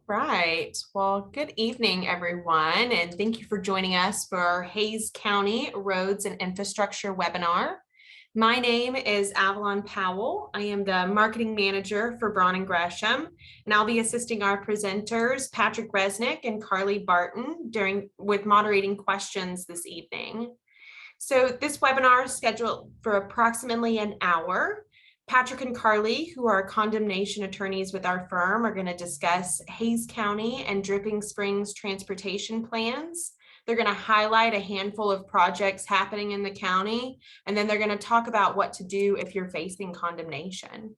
Right. Well, good evening, everyone, and thank you for joining us for our Hayes County Roads and Infrastructure webinar. My name is Avalon Powell. I am the marketing manager for Braun and Gresham, and I'll be assisting our presenters, Patrick Reznik and Carly Barton, with moderating questions this evening. So this webinar is scheduled for approximately an hour. Patrick and Carly, who are condemnation attorneys with our firm, are going to discuss Hayes County and Dripping Springs transportation plans. They're going to highlight a handful of projects happening in the county, and then they're going to talk about what to do if you're facing condemnation.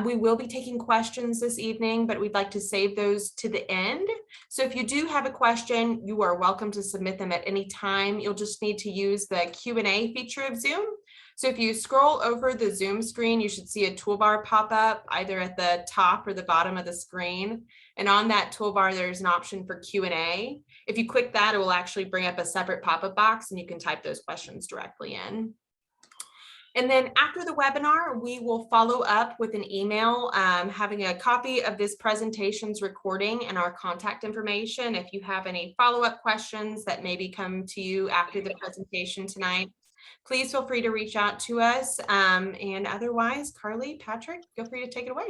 We will be taking questions this evening, but we'd like to save those to the end. So if you do have a question, you are welcome to submit them at any time. You'll just need to use the Q&A feature of Zoom. So if you scroll over the Zoom screen, you should see a toolbar pop up either at the top or the bottom of the screen. And on that toolbar, there's an option for Q&A. If you click that, it will actually bring up a separate pop-up box and you can type those questions directly in. And then after the webinar, we will follow up with an email having a copy of this presentation's recording and our contact information. If you have any follow-up questions that maybe come to you after the presentation tonight, please feel free to reach out to us. And otherwise, Carly, Patrick, feel free to take it away.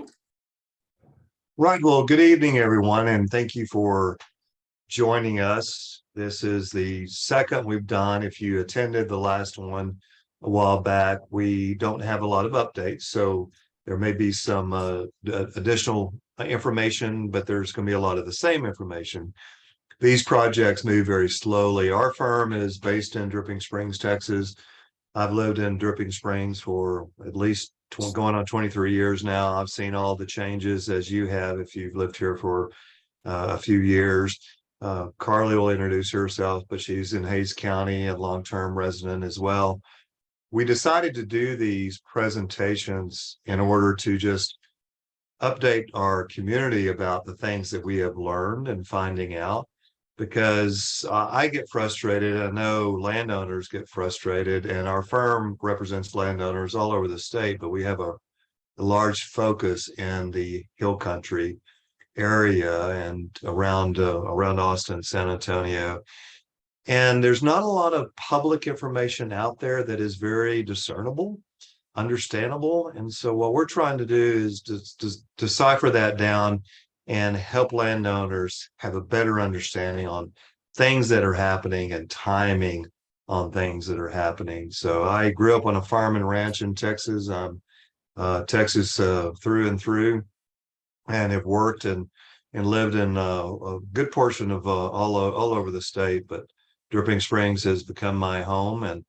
Right. Well, good evening, everyone, and thank you for joining us. This is the second we've done. If you attended the last one a while back, we don't have a lot of updates, so there may be some additional information, but there's going to be a lot of the same information. These projects move very slowly. Our firm is based in Dripping Springs, Texas. I've lived in Dripping Springs for at least going on 23 years now. I've seen all the changes as you have if you've lived here for a few years. Carly will introduce herself, but she's in Hayes County, a long-term resident as well. We decided to do these presentations in order to just update our community about the things that we have learned and finding out, because I get frustrated. I know landowners get frustrated, and our firm represents landowners all over the state, but we have a large focus in the Hill Country area and around Austin, San Antonio. And there's not a lot of public information out there that is very discernible, understandable. And so what we're trying to do is to decipher that down and help landowners have a better understanding on things that are happening and timing on things that are happening. So I grew up on a farm and ranch in Texas. I'm Texas through and through, and have worked and lived in a good portion of all over the state. But Dripping Springs has become my home, and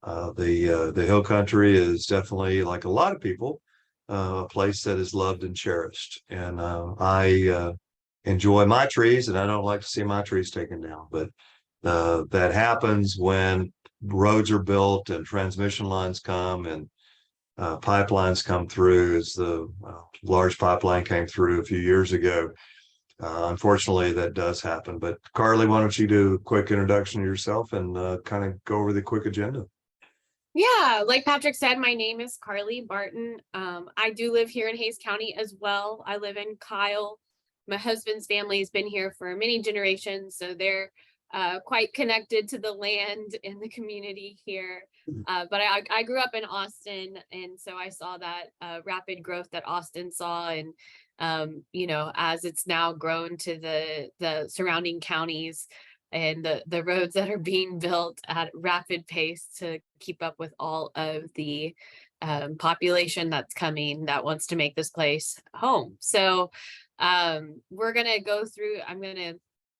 the Hill Country is definitely, like a lot of people, a place that is loved and cherished. And I enjoy my trees, and I don't like to see my trees taken down. But that happens when roads are built and transmission lines come and pipelines come through, as the large pipeline came through a few years ago. Unfortunately, that does happen. But Carly, why don't you do a quick introduction of yourself and kind of go over the quick agenda? Yeah, like Patrick said, my name is Carly Barton. I do live here in Hayes County as well. I live in Kyle. My husband's family has been here for many generations, so they're quite connected to the land and the community here. But I grew up in Austin, and so I saw that rapid growth that Austin saw, and as it's now grown to the surrounding counties and the roads that are being built at rapid pace to keep up with all of the population that's coming that wants to make this place home. So we're going to go through, I'm going to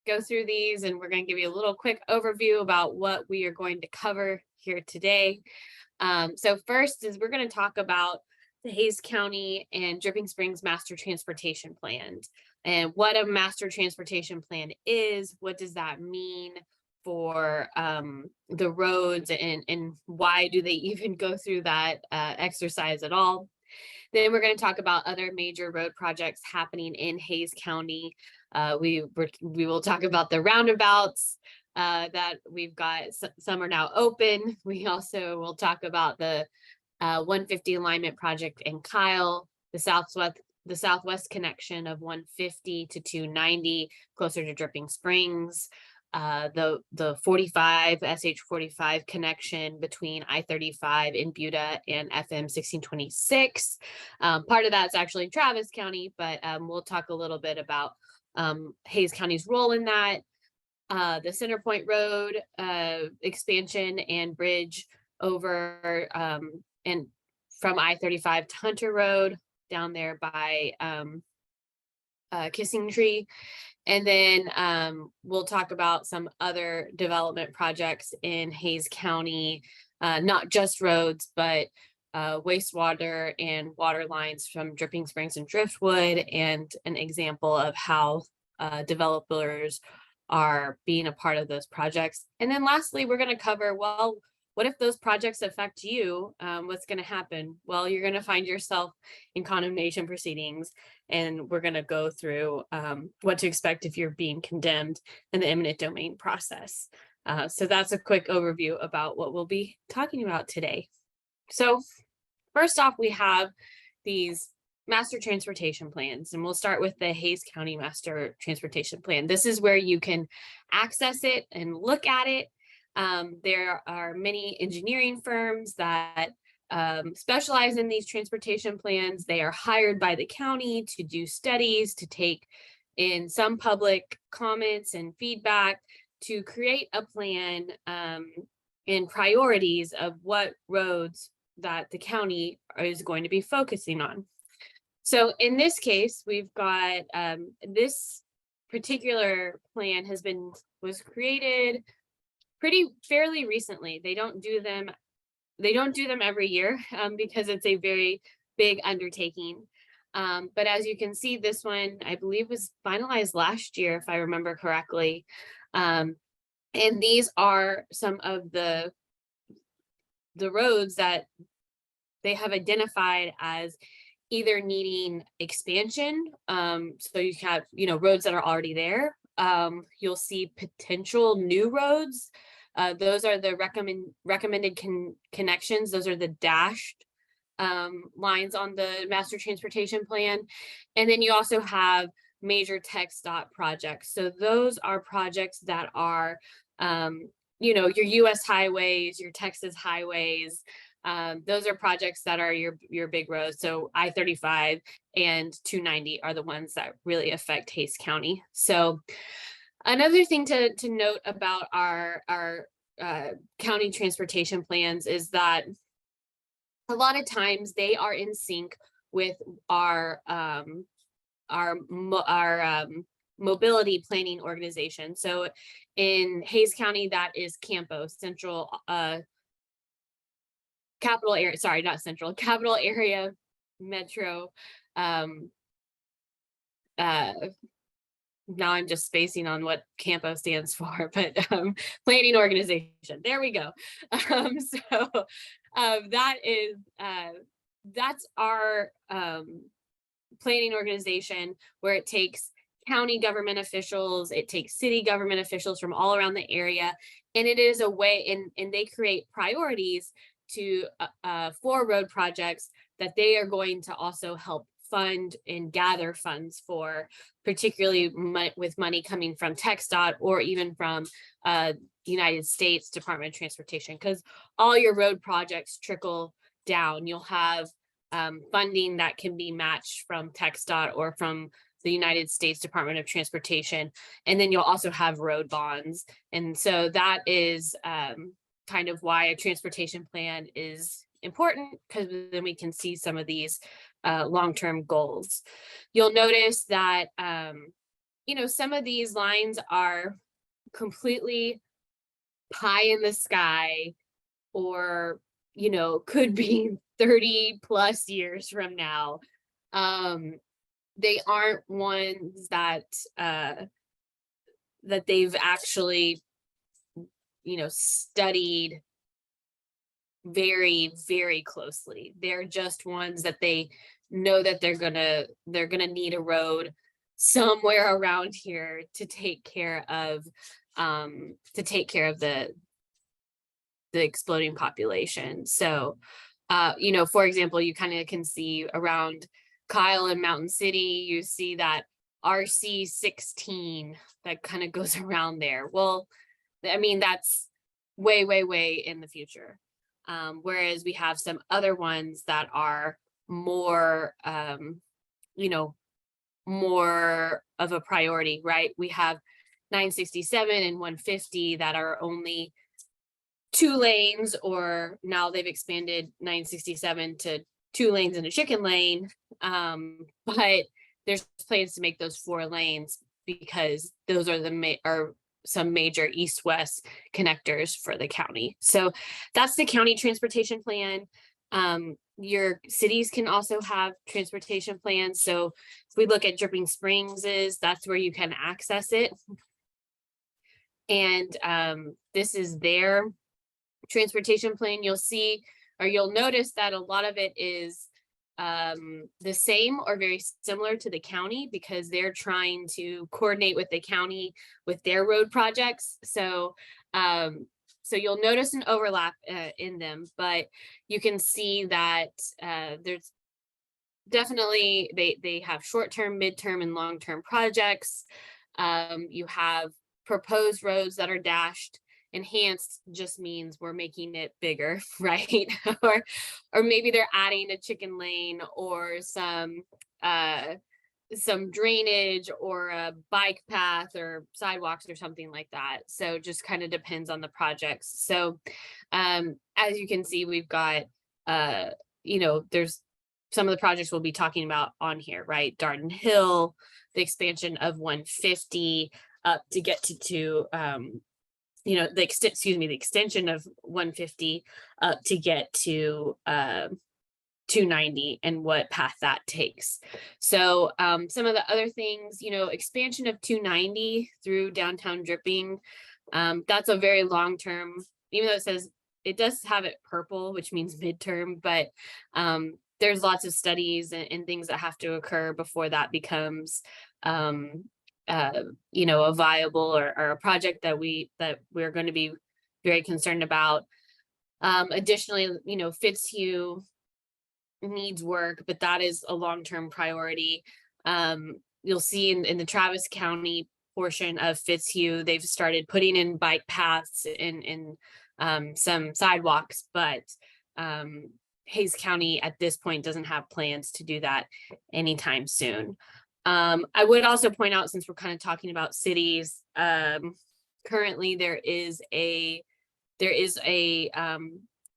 go through these, and we're going to give you a little quick overview about what we are going to cover here today. So first is we're going to talk about the Hayes County and Dripping Springs Master Transportation Plan, and what a master transportation plan is. What does that mean for the roads, and why do they even go through that exercise at all? Then we're going to talk about other major road projects happening in Hayes County. We will talk about the roundabouts that we've got. Some are now open. We also will talk about the 150 alignment project in Kyle, the the southwest connection of 150 to 290 closer to Dripping Springs, the 45 SH45 connection between I-35 in Buda and FM 1626. Part of that's actually Travis County, but we'll talk a little bit about Hays County's role in that. The Center Point Road expansion and bridge over and from I-35 to Hunter Road down there by Kissing Tree. And then we'll talk about some other development projects in Hays County, not just roads, but wastewater and water lines from Dripping Springs and Driftwood, and an example of how developers are being a part of those projects. And then lastly, we're going to cover, well, what if those projects affect you? What's going to happen? Well, you're going to find yourself in condemnation proceedings, and we're going to go through what to expect if you're being condemned in the eminent domain process. So that's a quick overview about what we'll be talking about today. So first off, we have these master transportation plans, and we'll start with the Hays County Master Transportation Plan. This is where you can access it and look at it. There are many engineering firms that specialize in these transportation plans. They are hired by the county to do studies, to take in some public comments and feedback, to create a plan and priorities of what roads that the county is going to be focusing on. So in this case, we've got this particular plan was created fairly recently. They don't do them every year because it's a very big undertaking. But as you can see, this one, I believe, was finalized last year, if I remember correctly. And these are some of the roads that they have identified as either needing expansion. So you have, roads that are already there. You'll see potential new roads. Those are the recommended connections. Those are the dashed lines on the master transportation plan. And then you also have major TxDOT projects. So those are projects that are, your US highways, your Texas highways. Those are projects that are your big roads. So I-35 and 290 are the ones that really affect Hays County. So another thing to note about our county transportation plans is that a lot of times they are in sync with our mobility planning organization. So in Hays County, that is CAMPO, Capital Area Metro. Now I'm just spacing on what CAMPO stands for, but planning organization. There we go. That's our planning organization, where it takes county government officials, it takes city government officials from all around the area, and it is a way, and they create priorities for road projects that they are going to also help fund and gather funds for, particularly with money coming from TxDOT or even from United States Department of Transportation, because all your road projects trickle down. You'll have funding that can be matched from TxDOT or from the United States Department of Transportation, and then you'll also have road bonds. And so that is kind of why a transportation plan is important, because then we can see some of these long-term goals. You'll notice that, some of these lines are completely pie in the sky, or, could be 30 plus years from now. They aren't ones that they've actually, studied very, very closely. They're just ones that they know that they're gonna need a road somewhere around here to take care of the exploding population. So for example, you kind of can see around Kyle and Mountain City, you see that RC 16 that kind of goes around there. Well, I mean, that's way, way, way in the future. Whereas we have some other ones that are more, you know, more of a priority, right? We have 967 and 150 that are only 2 lanes, or now they've expanded 967 to 2 lanes and a chicken lane. But there's plans to make those 4 lanes because those are some major east-west connectors for the county. So that's the county transportation plan. Your cities can also have transportation plans. So if we look at Dripping Springs, that's where you can access it. And this is their transportation plan. You'll see, or you'll notice that a lot of it is the same or very similar to the county because they're trying to coordinate with the county with their road projects. So you'll notice an overlap in them, but you can see that there's definitely, they have short-term, midterm, and long-term projects. You have proposed roads that are dashed. Enhanced just means we're making it bigger, right? or maybe they're adding a chicken lane or some drainage or a bike path or sidewalks or something like that. So just kind of depends on the projects. So as you can see, we've got there's some of the projects we'll be talking about on here, right? Darden Hill, the expansion of 150 up to get to the extension of 150 up to get to 290 and what path that takes. So some of the other things, expansion of 290 through downtown Dripping, that's a very long term, even though it does have it purple, which means midterm, but there's lots of studies and things that have to occur before that becomes a viable or a project that we're going to be very concerned about. Additionally, Fitzhugh needs work, but that is a long-term priority. You'll see in the Travis County portion of Fitzhugh, they've started putting in bike paths and some sidewalks, but Hays County at this point doesn't have plans to do that anytime soon. I would also point out, since we're kind of talking about cities, currently there is a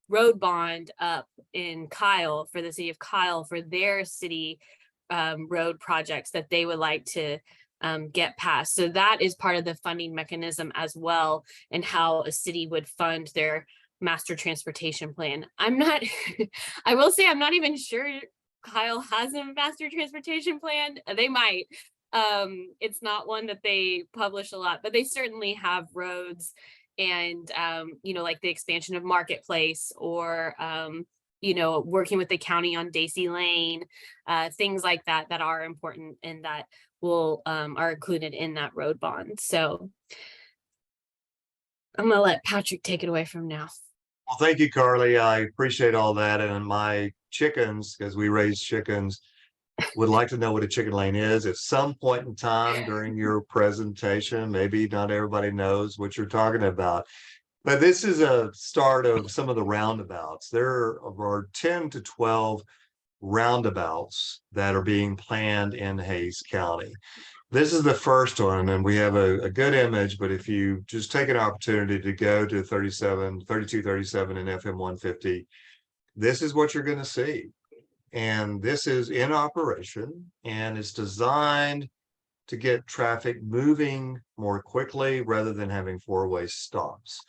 road bond up in Kyle for the city of Kyle for their city road projects that they would like to get passed. So that is part of the funding mechanism as well, and how a city would fund their master transportation plan. I will say I'm not even sure Kyle has a master transportation plan. They might. It's not one that they publish a lot, but they certainly have roads and like the expansion of Marketplace or working with the county on Daisy Lane, things like that are important and that will are included in that road bond. So I'm gonna let Patrick take it away from now. Well, thank you, Carly. I appreciate all that. And my chickens, because we raise chickens, would like to know what a chicken lane is at some point in time during your presentation. Maybe not everybody knows what you're talking about, but this is a start of some of the roundabouts. There are 10 to 12 roundabouts that are being planned in Hays County. This is the first one, and we have a good image, but if you just take an opportunity to go to 3237 and FM 150, this is what you're going to see. And this is in operation, and it's designed to get traffic moving more quickly rather than having four-way stops.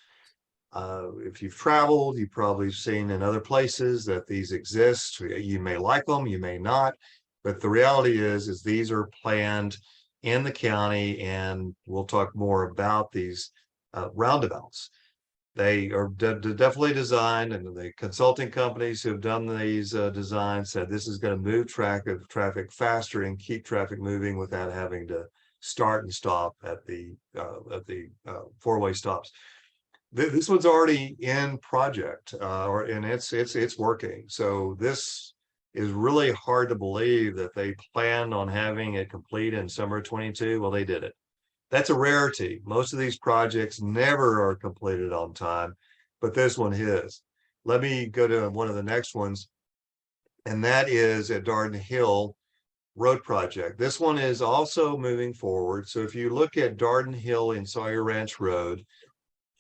If you've traveled, you've probably seen in other places that these exist. You may like them, you may not, but the reality is these are planned in the county, and we'll talk more about these roundabouts. They are definitely designed, and the consulting companies who have done these designs said this is going to move traffic faster and keep traffic moving without having to start and stop at the four-way stops. This one's already in project, and it's working. So this is really hard to believe that they planned on having it complete in summer of 22. Well, they did it. That's a rarity. Most of these projects never are completed on time, but this one is. Let me go to one of the next ones, and that is at Darden Hill Road Project. This one is also moving forward. So if you look at Darden Hill in Sawyer Ranch Road,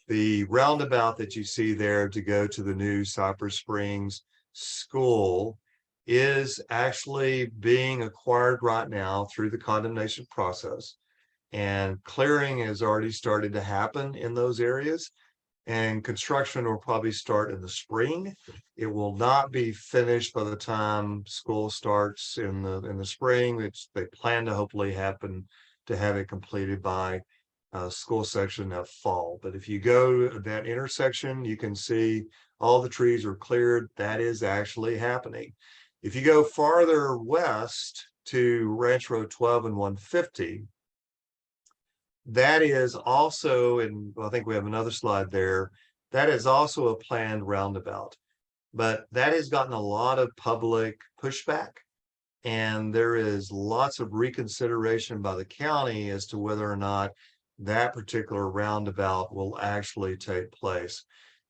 the roundabout that you see there to go to the new Cypress Springs School is actually being acquired right now through the condemnation process. And clearing has already started to happen in those areas. And construction will probably start in the spring. It will not be finished by the time school starts in the spring. They plan to hopefully happen to have it completed by school section of fall. But if you go to that intersection, you can see all the trees are cleared. That is actually happening. If you go farther west to Ranch Road 12 and 150, that is also, and I think we have another slide there, that is also a planned roundabout, but that has gotten a lot of public pushback. And there is lots of reconsideration by the county as to whether or not that particular roundabout will actually take place.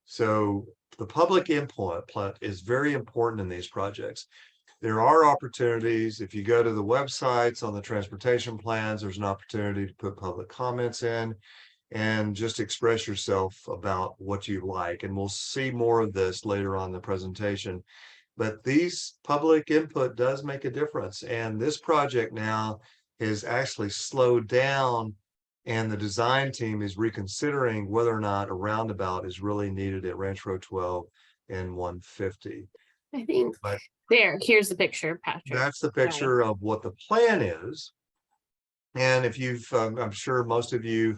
So the public input is very important in these projects. There are opportunities. If you go to the websites on the transportation plans, there's an opportunity to put public comments in and just express yourself about what you like. And we'll see more of this later on in the presentation. But these public input does make a difference. And this project now is actually slowed down, and the design team is reconsidering whether or not a roundabout is really needed at Ranch Road 12 and 150. I think But here's the picture, Patrick. that's the picture of what the plan is. And if you've, I'm sure most of you,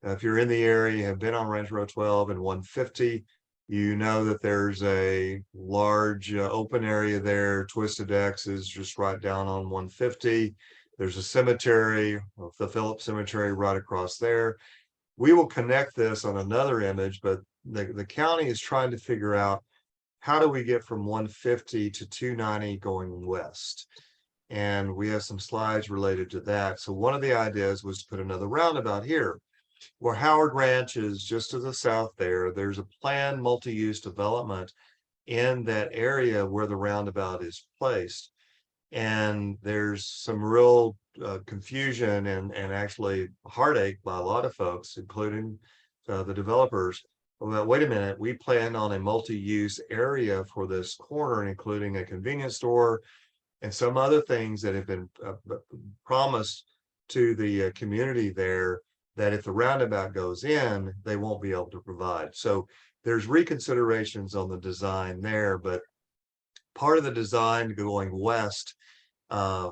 if you're in the area, have been on Ranch Road 12 and 150, you know that there's a large open area there. Twisted X is just right down on 150. There's a cemetery, the Phillips Cemetery right across there. We will connect this on another image, but the county is trying to figure out, how do we get from 150 to 290 going west? And we have some slides related to that. So one of the ideas was to put another roundabout here. Where Howard Ranch is just to the south there, there's a planned multi-use development in that area where the roundabout is placed. And there's some real confusion and actually heartache by a lot of folks, including the developers. Well, wait a minute, we plan on a multi-use area for this corner, including a convenience store and some other things that have been promised to the community there, that if the roundabout goes in, they won't be able to provide. So there's reconsiderations on the design there, but part of the design going west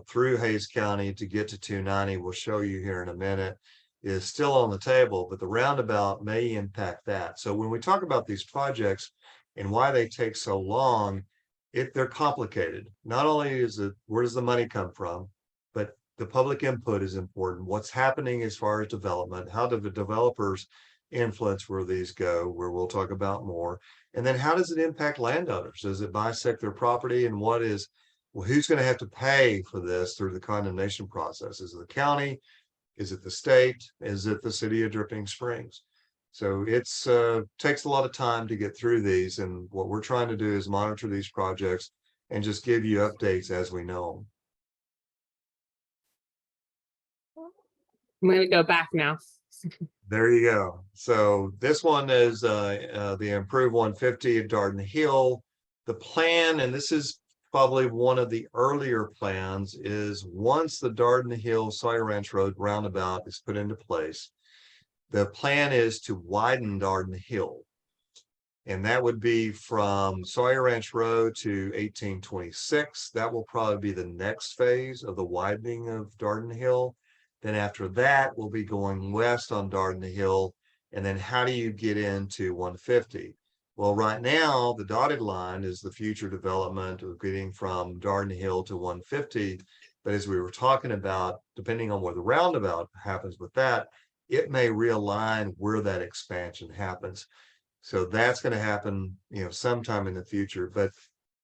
through Hays County to get to 290, we'll show you here in a minute, is still on the table, but the roundabout may impact that. So when we talk about these projects and why they take so long, they're complicated. Not only is it, where does the money come from, but the public input is important. What's happening as far as development, how do the developers influence where these go, where we'll talk about more. And then how does it impact landowners? Does it bisect their property? And what is, well, who's going to have to pay for this through the condemnation process? Is it the county? Is it the state? Is it the city of Dripping Springs? So it's takes a lot of time to get through these. And what we're trying to do is monitor these projects and just give you updates as we know them. I'm going to go back now. There you go. So this one is the improved 150 at Darden Hill. The plan, and this is probably one of the earlier plans, is once the Darden Hill Sawyer Ranch Road roundabout is put into place, the plan is to widen Darden Hill. And that would be from Sawyer Ranch Road to 1826. That will probably be the next phase of the widening of Darden Hill. Then after that, we'll be going west on Darden Hill. And then how do you get into 150? Well, right now, the dotted line is the future development of getting from Darden Hill to 150. But as we were talking about, depending on where the roundabout happens with that, it may realign where that expansion happens. So that's going to happen, sometime in the future. But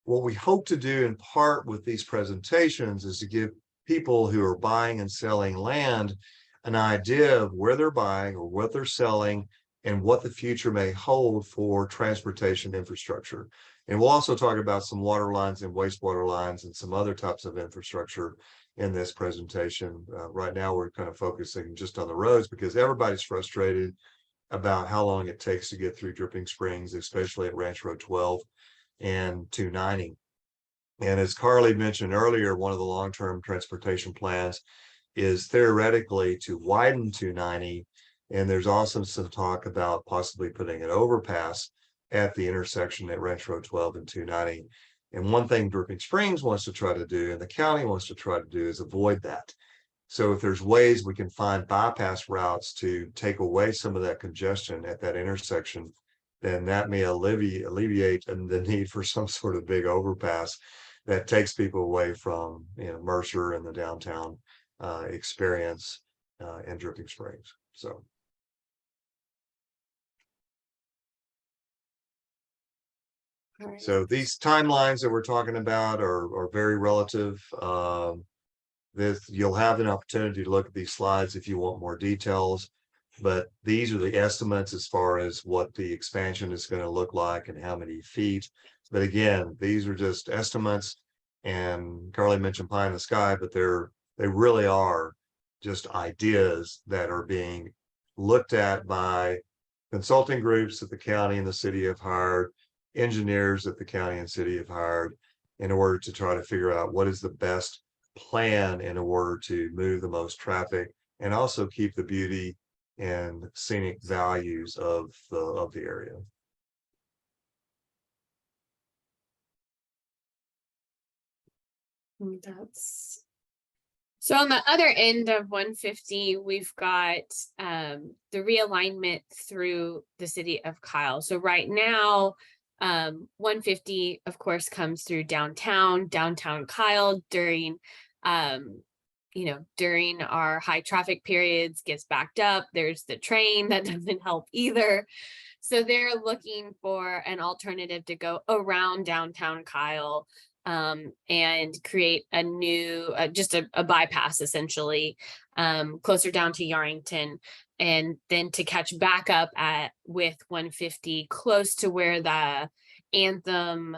what we hope to do in part with these presentations is to give people who are buying and selling land an idea of where they're buying or what they're selling and what the future may hold for transportation infrastructure. And we'll also talk about some water lines and wastewater lines and some other types of infrastructure in this presentation. Right now, we're kind of focusing just on the roads because everybody's frustrated about how long it takes to get through Dripping Springs, especially at Ranch Road 12 and 290. And as Carly mentioned earlier, one of the long-term transportation plans is theoretically to widen 290. And there's also some talk about possibly putting an overpass at the intersection at Ranch Road 12 and 290. And one thing Dripping Springs wants to try to do and the county wants to try to do is avoid that. So if there's ways we can find bypass routes to take away some of that congestion at that intersection, then that may alleviate the need for some sort of big overpass that takes people away from Mercer and the downtown experience in Dripping Springs. So these timelines that we're talking about are very relative. You'll have an opportunity to look at these slides if you want more details, but these are the estimates as far as what the expansion is going to look like and how many feet. But again, these are just estimates, and Carly mentioned pie in the sky, but they really are just ideas that are being looked at by consulting groups that the county and the city have hired, engineers that the county and city have hired in order to try to figure out what is the best plan in order to move the most traffic and also keep the beauty and scenic values of the area. So on the other end of 150, we've got the realignment through the city of Kyle. So right now, 150, of course, comes through downtown Kyle during during our high traffic periods, gets backed up. There's the train that doesn't help either. So they're looking for an alternative to go around downtown Kyle and create a new, just a bypass essentially, closer down to Yarrington, and then to catch back up with 150 close to where the Anthem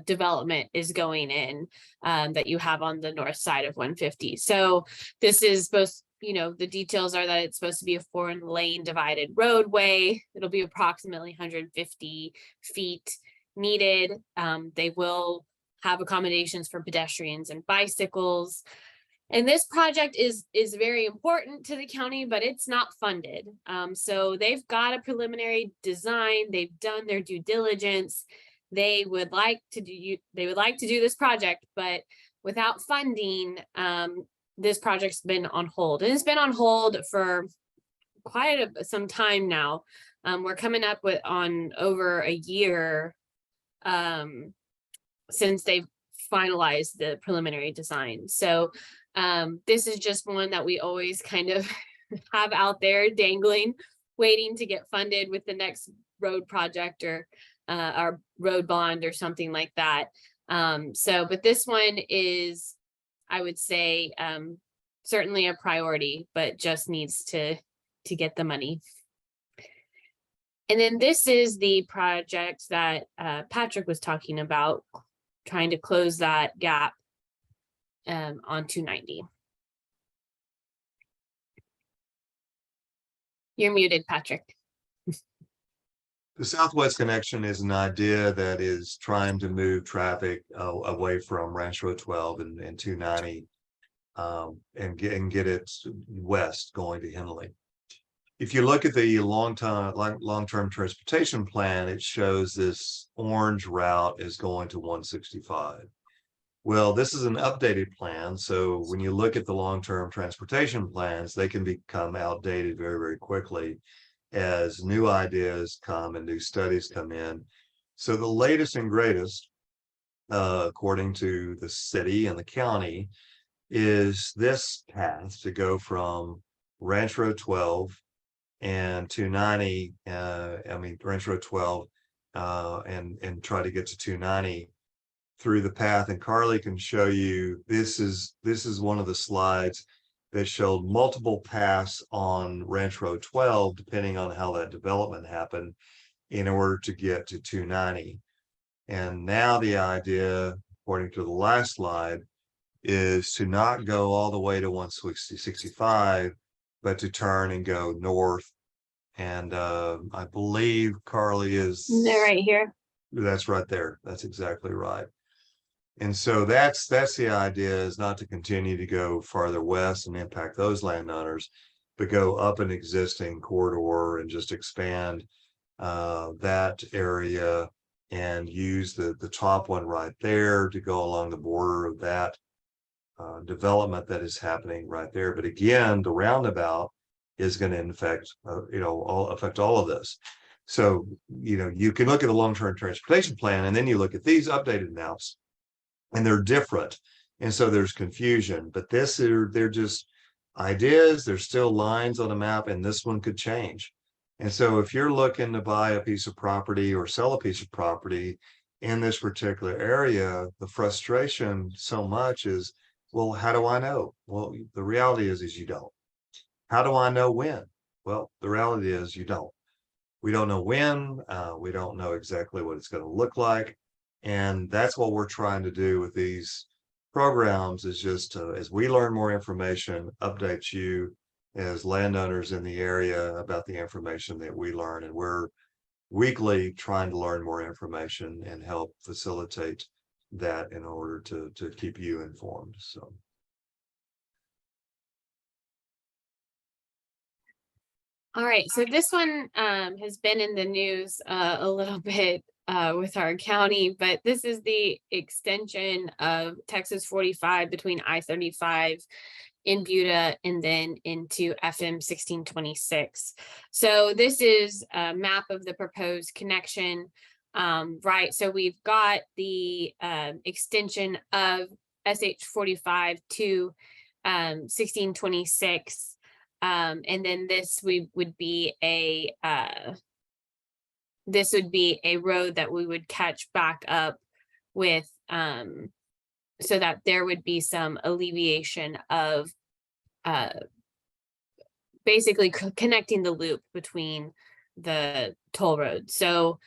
development is going in, that you have on the north side of 150. So this is supposed, the details are that it's supposed to be a 4-lane divided roadway. It'll be approximately 150 feet needed. They will have accommodations for pedestrians and bicycles. And this project is very important to the county, but it's not funded. So they've got a preliminary design. They've done their due diligence. They would like to do this project, but without funding, this project's been on hold. And it's been on hold for quite some time now. We're coming up on over a year since they've finalized the preliminary design. So this is just one that we always kind of have out there dangling, waiting to get funded with the next road project or our road bond or something like that. But this one is, I would say, certainly a priority, but just needs to get the money. And then this is the project that Patrick was talking about, trying to close that gap on 290. You're muted, Patrick. The Southwest Connection is an idea that is trying to move traffic away from Ranch Road 12 and 290 and get it west going to Henley. If you look at the long-term transportation plan, it shows this orange route is going to 165. Well, this is an updated plan. So when you look at the long-term transportation plans, they can become outdated very, very quickly as new ideas come and new studies come in. So the latest and greatest, according to the city and the county, is this path to go from Ranch Road 12 and 290, Ranch Road 12 and try to get to 290 through the path, and Carly can show you, this is one of the slides that showed multiple paths on Ranch Road 12, depending on how that development happened, in order to get to 290. And now the idea, according to the last slide, is to not go all the way to 165, but to turn and go north. And I believe Carly is They're right here. That's right there. That's exactly right. And so that's the idea, is not to continue to go farther west and impact those landowners, but go up an existing corridor and just expand that area and use the top one right there to go along the border of that development that is happening right there. But again, the roundabout is going to affect all of this. So, you can look at a long-term transportation plan, and then you look at these updated maps, and they're different. And so there's confusion, but they're just ideas. There's still lines on a map, and this one could change. And so if you're looking to buy a piece of property or sell a piece of property in this particular area, the frustration so much is, well, how do I know? Well, the reality is you don't. How do I know when? Well, the reality is you don't. We don't know when, we don't know exactly what it's going to look like. And that's what we're trying to do with these programs, is just as we learn more information, update you as landowners in the area about the information that we learn. And we're weekly trying to learn more information and help facilitate that in order to keep you informed. So. All right, so this one has been in the news a little bit with our county, but this is the extension of Texas 45 between I-35 in Buda and then into FM 1626. So this is a map of the proposed connection, right? So we've got the extension of SH 45 to 1626. And then this would be a road that we would catch back up with, so that there would be some alleviation of basically connecting the loop between the toll roads. So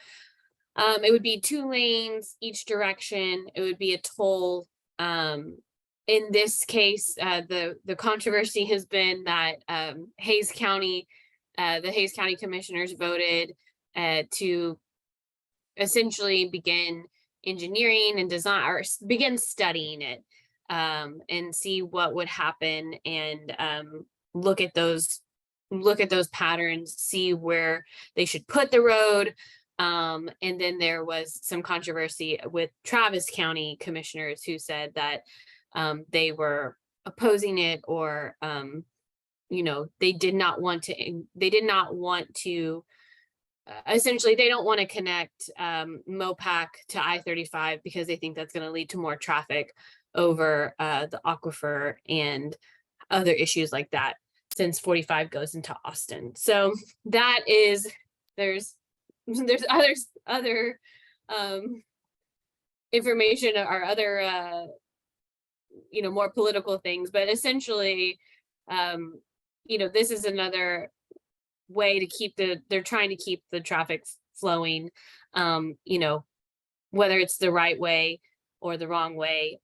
it would be 2 lanes each direction. It would be a toll. In this case, the controversy has been that the Hays County commissioners voted to essentially begin engineering and design, or begin studying it, and see what would happen, and look at those patterns, see where they should put the road. And then there was some controversy with Travis County commissioners who said that they were opposing it, or they did not want to essentially, they don't want to connect MOPAC to I-35 because they think that's going to lead to more traffic over the aquifer and other issues like that, since 45 goes into Austin. So that is, there's other information or other more political things, but essentially this is another way to they're trying to keep the traffic flowing, whether it's the right way or the wrong way.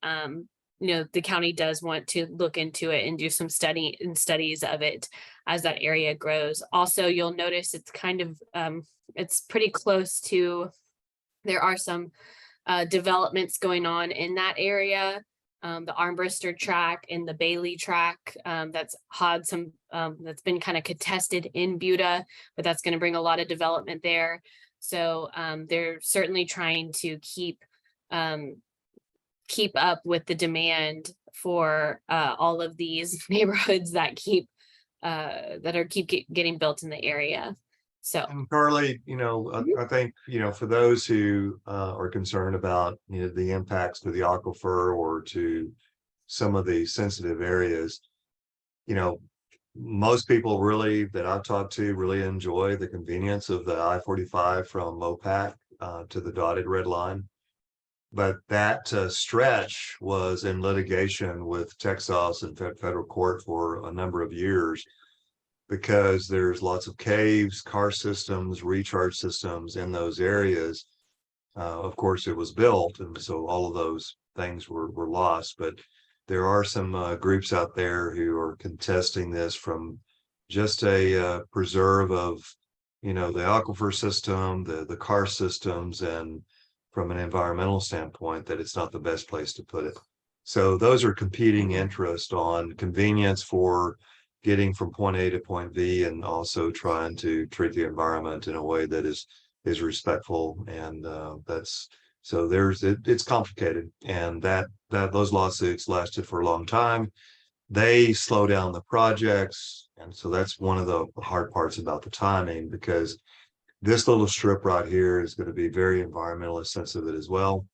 The county does want to look into it and do some studies of it as that area grows. Also, you'll notice it's kind of it's pretty close to, there are some developments going on in that area. The Armbruster track and the Bailey track, that's had some, that's been kind of contested in Buda, but that's going to bring a lot of development there. So they're certainly trying to keep up with the demand for all of these neighborhoods that keep getting built in the area. So, and Carly, I think, for those who are concerned about, the impacts to the aquifer or to some of the sensitive areas, most people really that I've talked to really enjoy the convenience of the I-45 from MOPAC to the dotted red line. But that stretch was in litigation with Texas and federal court for a number of years because there's lots of caves, car systems, recharge systems in those areas. Of course, it was built, and so all of those things were lost. But there are some groups out there who are contesting this from just a preserve of, the aquifer system, the car systems, and from an environmental standpoint, that it's not the best place to put it. So those are competing interests on convenience for getting from point A to point B, and also trying to treat the environment in a way that is respectful. And it's complicated, and that those lawsuits lasted for a long time. They slow down the projects, and so that's one of the hard parts about the timing, because this little strip right here is going to be very environmentally sensitive as well.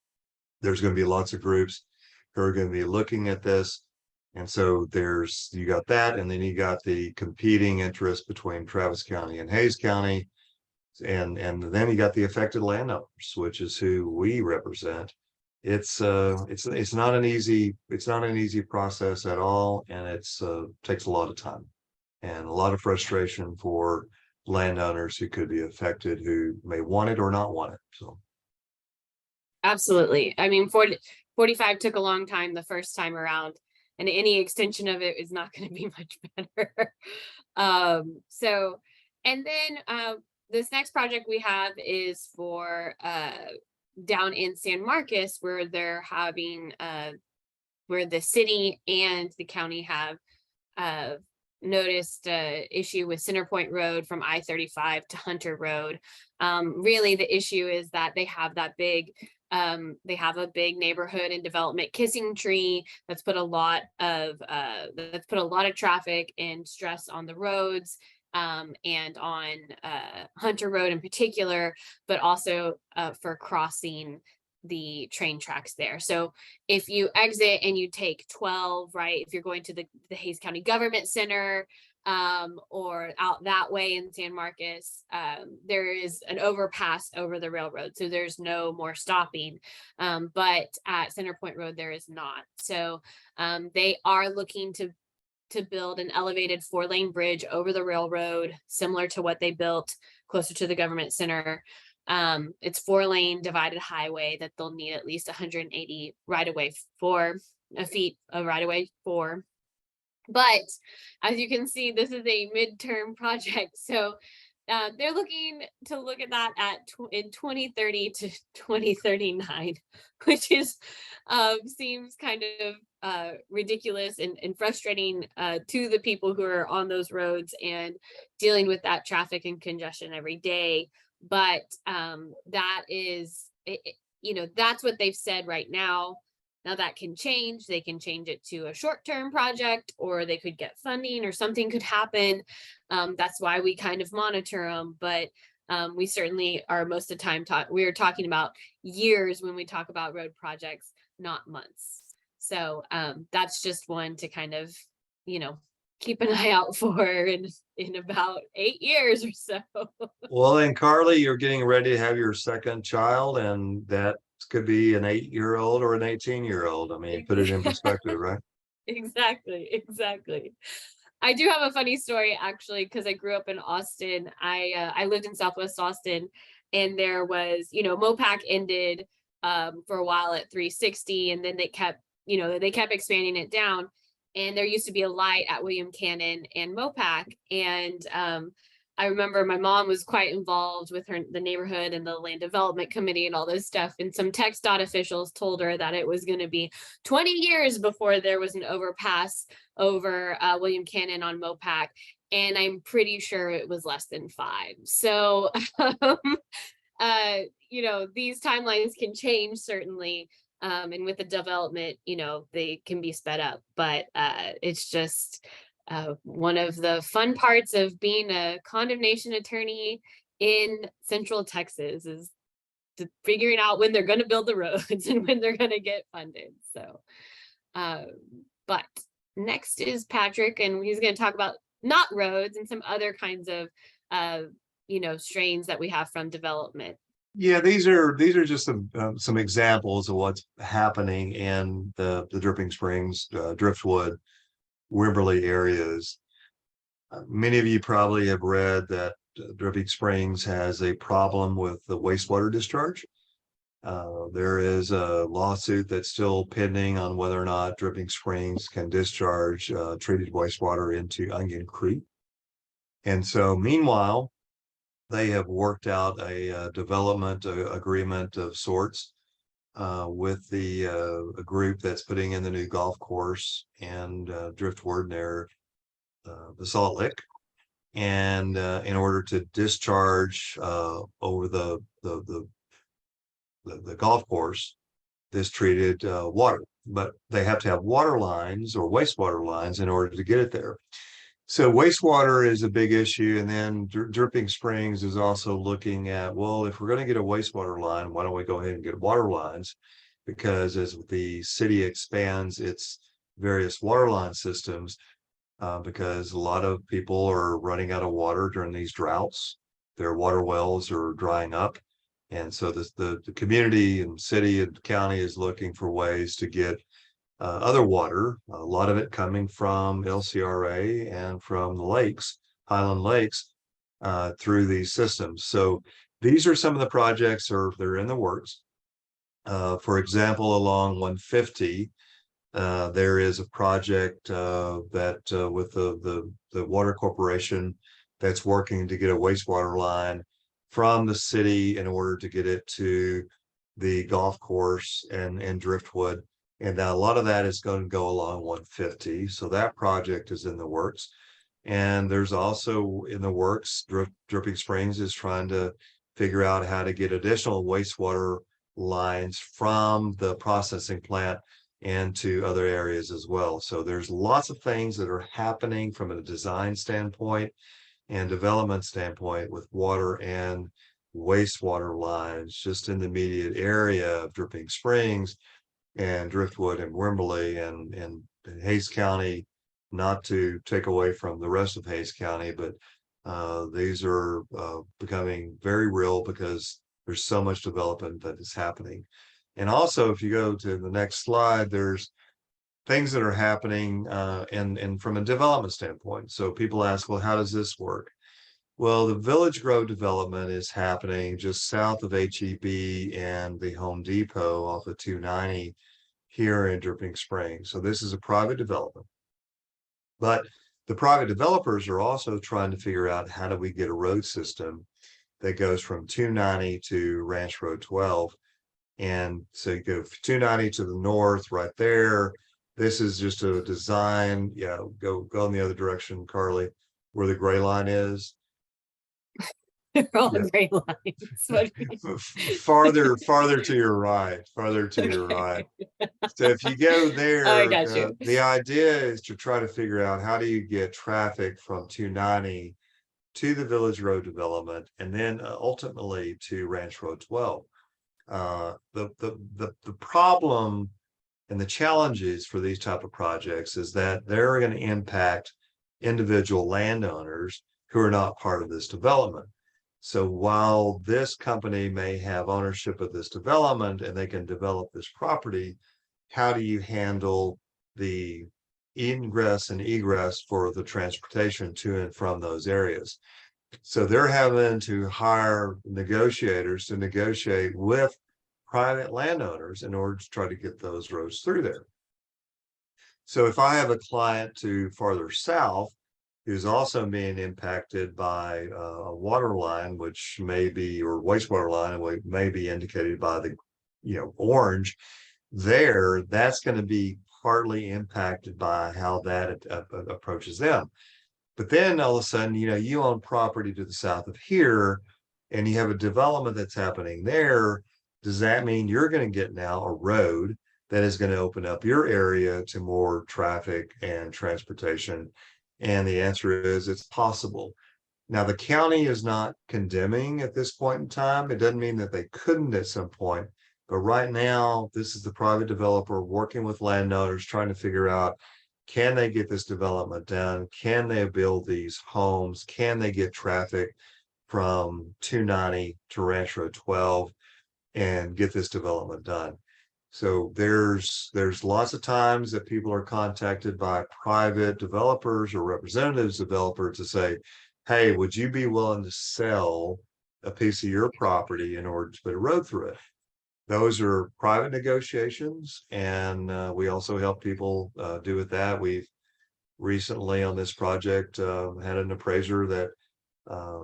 There's going to be lots of groups who are going to be looking at this. And so you got that, and then you got the competing interest between Travis County and Hayes County. And then you got the affected landowners, which is who we represent. It's not an easy process at all, and it's takes a lot of time and a lot of frustration for landowners who could be affected, who may want it or not want it. So Absolutely. I mean, 45 took a long time the first time around, and any extension of it is not going to be much better. And then this next project we have is for down in San Marcos, where they're having where the city and the county have noticed issue with Center Point Road from I-35 to Hunter Road. Really, the issue is that they have a big neighborhood and development kissing tree that's put a lot of traffic and stress on the roads, and on Hunter Road in particular, but also for crossing the train tracks there. So if you exit and you take 12, right, if you're going to the Hayes County Government Center, or out that way in San Marcos, there is an overpass over the railroad, so there's no more stopping. But at Center Point Road, there is not. So they are looking to build an elevated 4-lane bridge over the railroad, similar to what they built closer to the government center. It's 4-lane divided highway that they'll need at least 180 feet of right of way for. But as you can see, this is a midterm project. So they're looking to look at that in 2030 to 2039, which is seems kind of ridiculous and frustrating to the people who are on those roads and dealing with that traffic and congestion every day. But that is, that's what they've said right now. Now that can change. They can change it to a short-term project, or they could get funding, or something could happen. That's why we kind of monitor them. But we certainly are most of the time we're talking about years when we talk about road projects, not months. So that's just one to kind of, keep an eye out for in about 8 years or so. well, and Carly, you're getting ready to have your second child, and that could be an 8-year-old or an 18-year-old. I mean, put it in perspective, right? Exactly. I do have a funny story, actually, because I grew up in Austin. I lived in Southwest Austin, and there was, MOPAC ended for a while at 360, and then they kept expanding it down. And there used to be a light at William Cannon and MOPAC. And I remember my mom was quite involved with the neighborhood and the land development committee and all this stuff. And some TxDOT officials told her that it was going to be 20 years before there was an overpass over William Cannon on MOPAC. And I'm pretty sure it was less than 5. So, these timelines can change, certainly. And with the development, they can be sped up, but it's just one of the fun parts of being a condemnation attorney in Central Texas is figuring out when they're going to build the roads and when they're going to get funded. So, but next is Patrick, and he's going to talk about not roads and some other kinds of, strains that we have from development. Yeah, these are just some examples of what's happening in the Dripping Springs, Driftwood, Wimberley areas. Many of you probably have read that Dripping Springs has a problem with the wastewater discharge. There is a lawsuit that's still pending on whether or not Dripping Springs can discharge treated wastewater into Onion Creek. And so meanwhile, they have worked out a development agreement of sorts with a group that's putting in the new golf course and Driftwood near the Salt Lick. And in order to discharge over the golf course, this treated water, but they have to have water lines or wastewater lines in order to get it there. So wastewater is a big issue. And then Dripping Springs is also looking at, well, if we're going to get a wastewater line, why don't we go ahead and get water lines? Because as the city expands its various water line systems, because a lot of people are running out of water during these droughts, their water wells are drying up. And so the community and city and county is looking for ways to get other water, a lot of it coming from LCRA and from the lakes, Highland Lakes, through these systems. So these are some of the projects they're in the works. For example, along 150, there is a project that with the water corporation that's working to get a wastewater line from the city in order to get it to the golf course and Driftwood. And now a lot of that is going to go along 150. So that project is in the works. And there's also in the works, Dripping Springs is trying to figure out how to get additional wastewater lines from the processing plant and to other areas as well. So there's lots of things that are happening from a design standpoint and development standpoint with water and wastewater lines just in the immediate area of Dripping Springs and Driftwood and Wimberley and Hays County, not to take away from the rest of Hays County, but these are becoming very real because there's so much development that is happening. And also, if you go to the next slide, there's things that are happening and from a development standpoint. So people ask, well, how does this work? Well, the Village Grove development is happening just south of HEB and the Home Depot off of 290 here in Dripping Springs. So this is a private development. But the private developers are also trying to figure out how do we get a road system that goes from 290 to Ranch Road 12. And so you go 290 to the north right there. This is just a design. Yeah, go in the other direction, Carly, where the gray line is. They're all Yeah. gray lines. Farther to your right, farther to your right. So if you go there, I got you. the idea is to try to figure out how do you get traffic from 290 to the Village Road development and then ultimately to Ranch Road 12. The problem and the challenges for these type of projects is that they're going to impact individual landowners who are not part of this development. So while this company may have ownership of this development and they can develop this property, how do you handle the ingress and egress for the transportation to and from those areas? So they're having to hire negotiators to negotiate with private landowners in order to try to get those roads through there. So if I have a client to farther south who's also being impacted by a water line, which may be, or wastewater line, which may be indicated by the, orange there, that's going to be partly impacted by how that approaches them. But then all of a sudden, you own property to the south of here and you have a development that's happening there. Does that mean you're going to get now a road that is going to open up your area to more traffic and transportation? And the answer is it's possible. Now, the county is not condemning at this point in time. It doesn't mean that they couldn't at some point. But right now, this is the private developer working with landowners, trying to figure out, can they get this development done? Can they build these homes? Can they get traffic from 290 to Ranch Road 12 and get this development done. So there's lots of times that people are contacted by private developers or representatives of developers to say, hey, would you be willing to sell a piece of your property in order to put a road through it? Those are private negotiations, and we also help people do with that. We've recently on this project had an appraiser that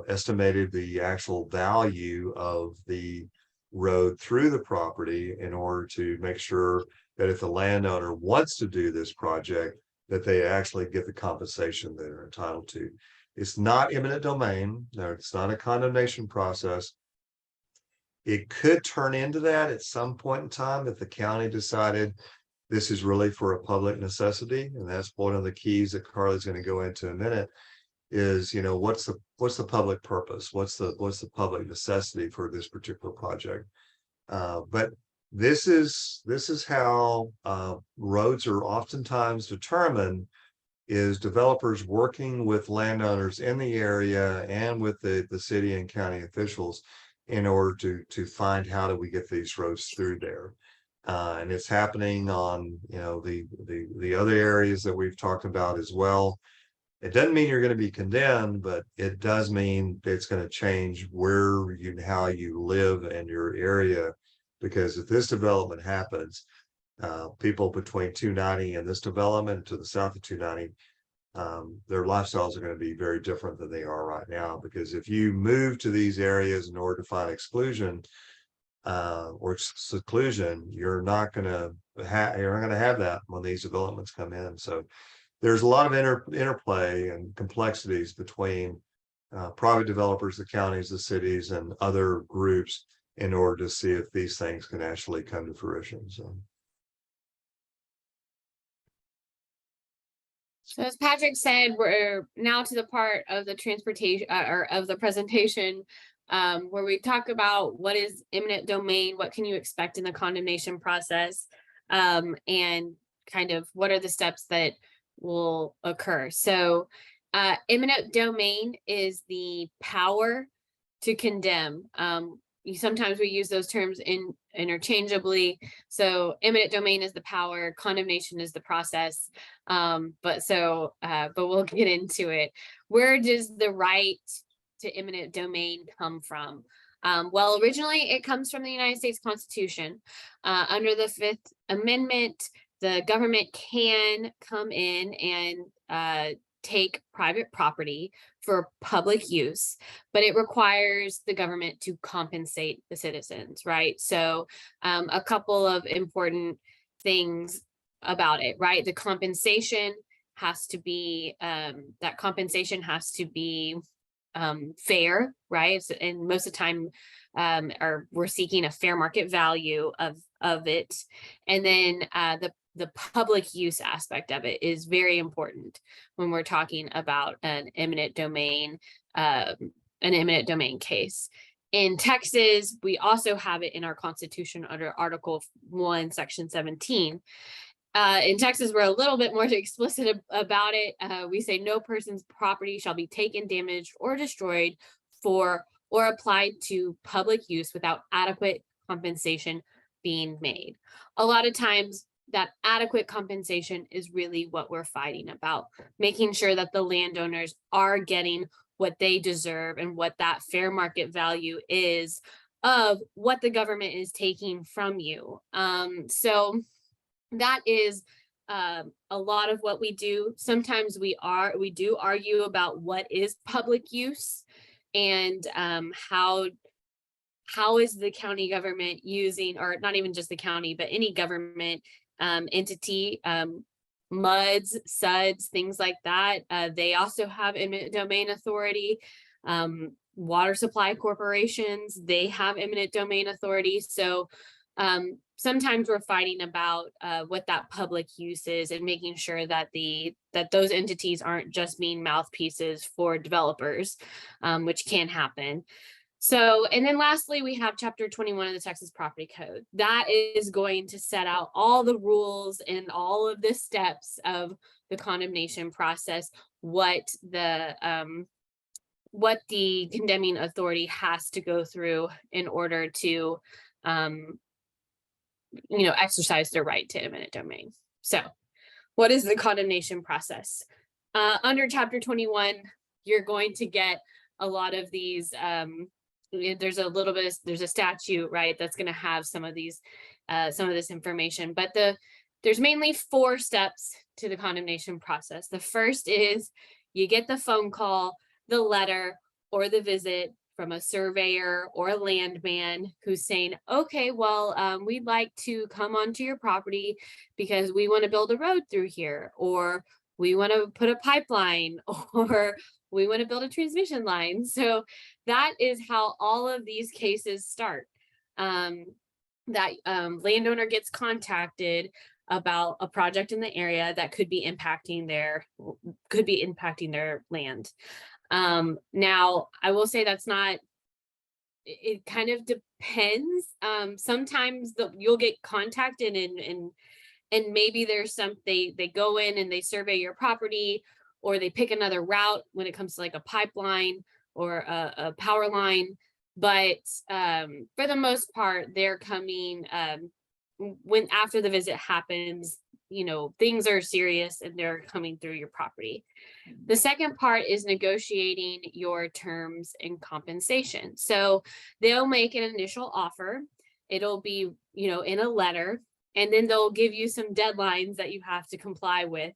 estimated the actual value of the road through the property in order to make sure that if the landowner wants to do this project, that they actually get the compensation they're entitled to. It's not eminent domain. No, it's not a condemnation process. It could turn into that at some point in time if the county decided this is really for a public necessity. And that's one of the keys that Carly's going to go into in a minute is, what's the public purpose? What's the public necessity for this particular project? But this is how roads are oftentimes determined, is developers working with landowners in the area and with the city and county officials in order to find how do we get these roads through there. And it's happening on the other areas that we've talked about as well. It doesn't mean you're going to be condemned, but it does mean it's going to change how you live in your area. Because if this development happens, people between 290 and this development to the south of 290, their lifestyles are going to be very different than they are right now. Because if you move to these areas in order to find exclusion or seclusion, you're not going to have that when these developments come in. So there's a lot of interplay and complexities between private developers, the counties, the cities, and other groups in order to see if these things can actually come to fruition. So as Patrick said, we're now to the part of the transportation or of the presentation where we talk about what is eminent domain, what can you expect in the condemnation process, and kind of what are the steps that will occur. So eminent domain is the power to condemn. Sometimes we use those terms interchangeably. So eminent domain is the power, condemnation is the process. But we'll get into it. Where does the right to eminent domain come from? Well, originally it comes from the United States Constitution. Under the Fifth Amendment, the government can come in and take private property for public use, but it requires the government to compensate the citizens, right? So a couple of important things about it, right? The compensation has to be, fair, right? So, and most of the time, we're seeking a fair market value of it. And then the public use aspect of it is very important when we're talking about an eminent domain case. In Texas, we also have it in our Constitution under Article 1, Section 17. In Texas, we're a little bit more explicit about it. We say no person's property shall be taken, damaged, or destroyed for or applied to public use without adequate compensation being made. A lot of times, that adequate compensation is really what we're fighting about, making sure that the landowners are getting what they deserve and what that fair market value is of what the government is taking from you. So that is a lot of what we do. Sometimes we do argue about what is public use and how is the county government using, or not even just the county, but any government entity, MUDs, SUDs, things like that. They also have eminent domain authority. Water supply corporations, they have eminent domain authority. So sometimes we're fighting about what that public use is and making sure that those entities aren't just being mouthpieces for developers, which can happen. So, and then lastly, we have Chapter 21 of the Texas Property Code. That is going to set out all the rules and all of the steps of the condemnation process, what the what the condemning authority has to go through in order to exercise their right to eminent domain. So what is the condemnation process? Under Chapter 21, you're going to get a lot of these, there's a statute, right, that's going to have some of these, some of this information, but there's mainly 4 steps to the condemnation process. The first is you get the phone call, the letter, or the visit from a surveyor or a landman who's saying, okay, well, we'd like to come onto your property because we want to build a road through here, or we want to put a pipeline, or we want to build a transmission line. So that is how all of these cases start. That landowner gets contacted about a project in the area that could be impacting their land. Now, I will say that's not, it kind of depends. Sometimes you'll get contacted and maybe there's they go in and they survey your property, or they pick another route when it comes to like a pipeline or a power line. But for the most part, they're coming when after the visit happens, things are serious and they're coming through your property. The second part is negotiating your terms and compensation. So they'll make an initial offer. It'll be, in a letter, and then they'll give you some deadlines that you have to comply with.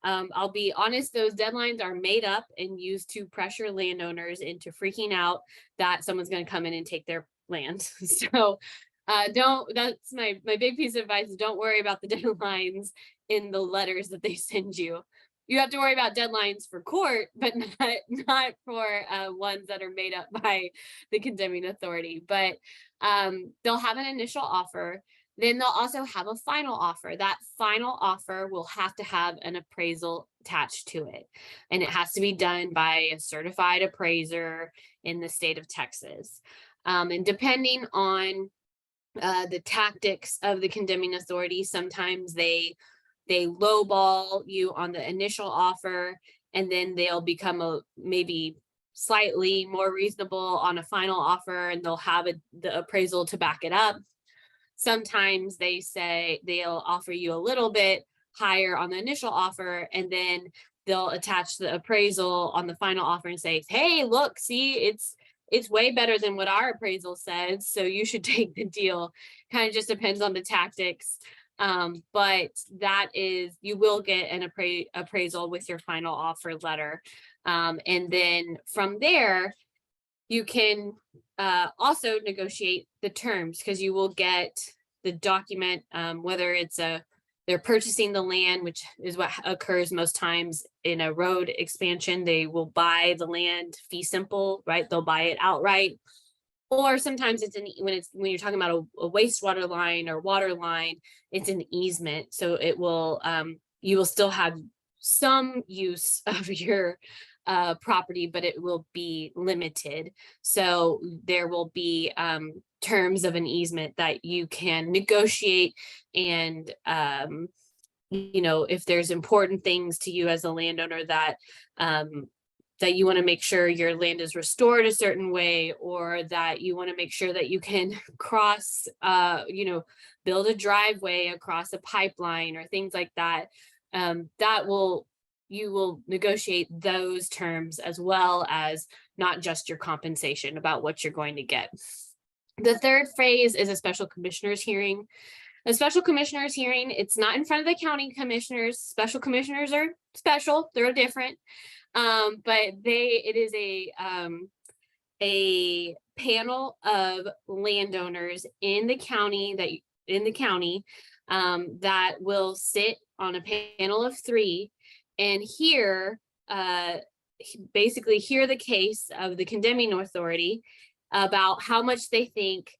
I'll be honest, those deadlines are made up and used to pressure landowners into freaking out that someone's going to come in and take their land. So that's my big piece of advice. Don't worry about the deadlines in the letters that they send you. You have to worry about deadlines for court, but not for ones that are made up by the condemning authority. But they'll have an initial offer. Then they'll also have a final offer. That final offer will have to have an appraisal attached to it. And it has to be done by a certified appraiser in the state of Texas. And depending on the tactics of the condemning authority, sometimes they lowball you on the initial offer, and then they'll become maybe slightly more reasonable on a final offer, and they'll have the appraisal to back it up. Sometimes they'll offer you a little bit higher on the initial offer, and then they'll attach the appraisal on the final offer and say, hey, look, see, it's way better than what our appraisal says, so you should take the deal. Kind of just depends on the tactics. But you will get an appraisal with your final offer letter. And then from there, you can also negotiate the terms, because you will get the document, whether they're purchasing the land, which is what occurs most times in a road expansion. They will buy the land fee simple, right? They'll buy it outright. Or sometimes when you're talking about a wastewater line or water line, it's an easement. So it will, you will still have some use of your property, but it will be limited. So there will be terms of an easement that you can negotiate. And if there's important things to you as a landowner that you want to make sure your land is restored a certain way, or that you want to make sure that you can cross, build a driveway across a pipeline or things like that, you will negotiate those terms, as well as not just your compensation about what you're going to get. The third phase is a special commissioner's hearing. A special commissioner's hearing, it's not in front of the county commissioners. Special commissioners are special, they're different. But it is a panel of landowners in the county that will sit on a panel of 3 and basically hear the case of the condemning authority about how much they think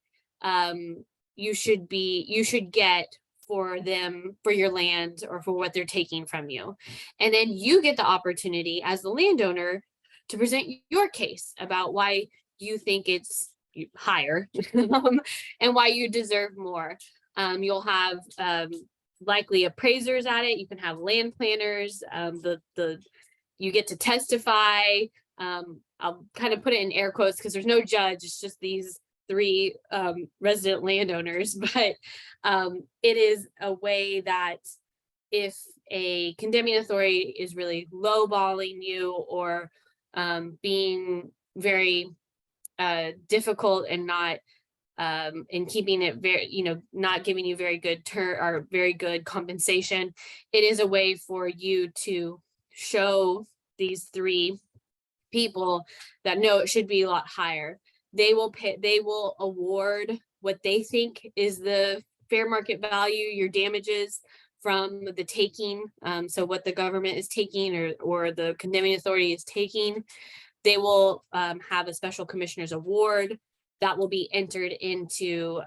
you should get for your land, or for what they're taking from you. And then you get the opportunity as the landowner to present your case about why you think it's higher and why you deserve more. You'll have likely appraisers at it. You can have land planners. You get to testify. I'll kind of put it in air quotes because there's no judge, it's just these three resident landowners, but it is a way that if a condemning authority is really lowballing you or being very difficult and not in keeping it very, not giving you very good or very good compensation, it is a way for you to show these three people that no, it should be a lot higher. They will award what they think is the fair market value, your damages from the taking. So what the government is taking or the condemning authority is taking, they will have a special commissioner's award that will be entered into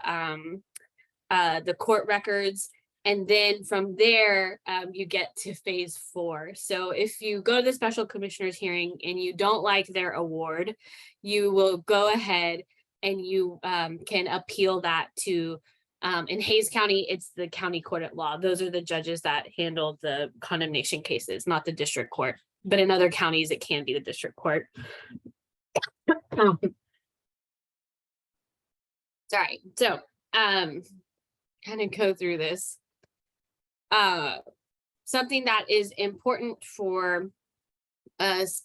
the court records. And then from there, you get to phase 4. So if you go to the special commissioner's hearing and you don't like their award, you will go ahead and you can appeal that to, in Hayes County, it's the county court at law. Those are the judges that handle the condemnation cases, not the district court. But in other counties, it can be the district court. Sorry. So kind of go through this. Something that is important for us